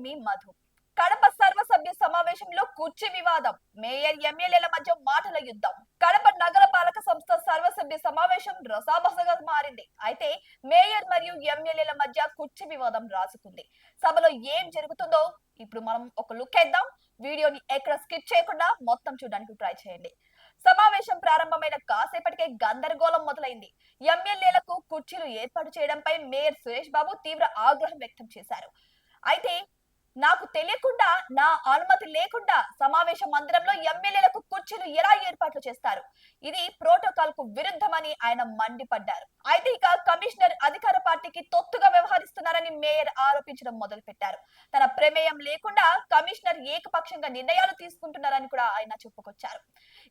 పులిమి మధు. కడప సర్వసభ్య సమావేశంలో కుర్చీ వివాదం, మేయర్ ఎమ్మెల్యేల మధ్య మాటల యుద్ధం. కడప నగరపాలక సంస్థ సర్వసభ్య సమావేశం రసాబసగా మారింది. అయితే మేయర్ మరియు ఎమ్మెల్యేల మధ్య కుర్చీ వివాదం రాసుకుంది. సభలో ఏం జరుగుతుందో ఇప్పుడు మనం ఒక లుక్ వేద్దాం. వీడియోని ఎక్కడ స్కిప్ చేయకుండా మొత్తం చూడడానికి ట్రై చేయండి. సమావేశం ప్రారంభమైన కాసేపటికే గందరగోళం మొదలైంది. ఎమ్మెల్యేలకు కుర్చీలు ఏర్పాటు చేయడంపై మేయర్ సురేష్ బాబు తీవ్ర ఆగ్రహం వ్యక్తం చేశారు. అయితే నాకు తెలియకుండా, నా అనుమతి లేకుండా సమావేశ మందిరంలో ఎమ్మెల్యేలకు కుర్చీలు ఎలా ఏర్పాట్లు చేస్తారు? ఇది ప్రోటోకాల్ కు విరుద్ధమని ఆయన మండిపడ్డారు. అయితే ఇక కమిషనర్ అధికార పార్టీకి తొత్తుగా వ్యవహరిస్తున్నారని మేయర్ ఆరోపించడం మొదలుపెట్టారు. తన ప్రమేయం లేకుండా కమిషనర్ ఏకపక్షంగా నిర్ణయాలు తీసుకుంటున్నారని కూడా ఆయన చెప్పుకొచ్చారు.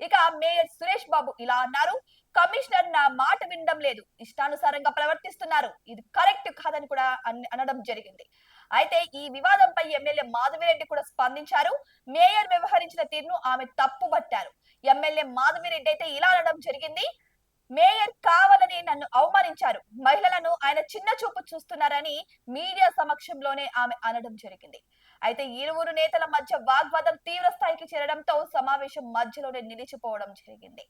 ఇక మేయర్ సురేష్ బాబు ఇలా అన్నారు. కమిషనర్ నా మాట వినడం లేదు, ఇష్టానుసారంగా ప్రవర్తిస్తున్నారు, ఇది కరెక్ట్ కాదని కూడా అనడం జరిగింది. అయితే ఈ వివాదంపై ఎమ్మెల్యే మాధవిరెడ్డి కూడా స్పందించారు. మేయర్ వ్యవహరించిన తీరును ఆమె తప్పుబట్టారు. ఎమ్మెల్యే మాధవిరెడ్డి అయితే ఇలా అనడం జరిగింది. మేయర్ కావాలని నన్ను అవమానించారు, మహిళలను ఆయన చిన్న చూపు చూస్తున్నారని మీడియా సమక్షంలోనే ఆమె అనడం జరిగింది. అయితే ఇరువురు నేతల మధ్య వాగ్వాదం తీవ్ర స్థాయికి చేరడంతో సమావేశం మధ్యలోనే నిలిచిపోవడం జరిగింది.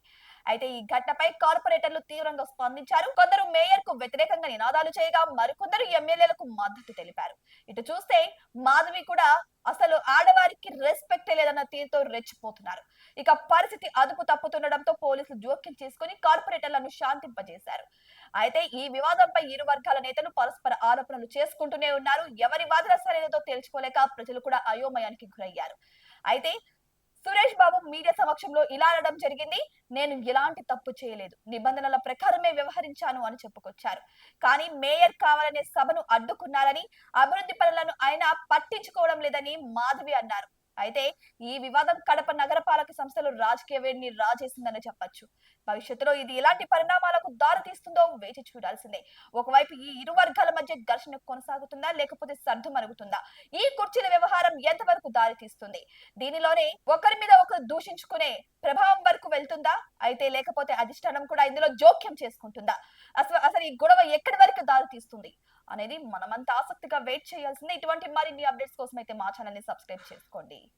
అయితే ఈ ఘటనపై కార్పొరేటర్లు తీవ్రంగా స్పందించారు. కొందరు మేయర్ కు వ్యతిరేకంగా నినాదాలు చేయగా మరికొందరు ఎమ్మెల్యేలకు మద్దతు తెలిపారు. ఇటు చూస్తే మాధవి కూడా అసలు ఆడవారికి రెస్పెక్ట్ లేదన్న తీరుతో రెచ్చిపోతున్నారు. ఇక పరిస్థితి అదుపు తప్పుతుండడంతో పోలీసులు జోక్యం చేసుకుని కార్పొరేటర్లను శాంతింపజేశారు. అయితే ఈ వివాదంపై ఇరు వర్గాల నేతలు పరస్పర ఆరోపణలు చేసుకుంటూనే ఉన్నారు. ఎవరి వాదన సరైనదో తేల్చుకోలేక ప్రజలు కూడా అయోమయానికి గురయ్యారు. అయితే సురేష్ బాబు మీడియా సమక్షంలో ఇలా అనడం జరిగింది. నేను ఎలాంటి తప్పు చేయలేదు, నిబంధనల ప్రకారమే వ్యవహరించాను అని చెప్పుకొచ్చారు. కానీ మేయర్ కావాలనే సభను అడ్డుకున్నారని, అభివృద్ధి పనులను ఆయన పట్టించుకోవడం లేదని మాధవి అన్నారు. అయితే ఈ వివాదం కడప నగరపాలక సంస్థలు రాజకీయ వేడిని రాజేసిందని చెప్పొచ్చు. భవిష్యత్తులో ఇది ఎలాంటి పరిణామాలకు దారి తీస్తుందో వేచి చూడాల్సిందే. ఒకవైపు ఈ ఇరు వర్గాల మధ్య ఘర్షణ కొనసాగుతుందా, లేకపోతే సర్దుమరుగుతుందా? ఈ కుర్చీల వ్యవహారం ఎంతవరకు దారి తీస్తుంది? దీనిలోనే ఒకరి మీద ఒకరు దూషించుకునే ప్రభావం వరకు వెళ్తుందా? అయితే లేకపోతే అధిష్టానం కూడా ఇందులో జోక్యం చేసుకుంటుందా? అసలు ఈ గొడవ ఎక్కడి వరకు దారి తీస్తుంది అనేది మనమంతా ఆసక్తిగా వెయిట్ చేయాల్సిందే. ఇటువంటి మరిన్ని అప్డేట్స్ కోసం అయితే మా ఛానల్ ని సబ్స్క్రైబ్ చేసుకోండి.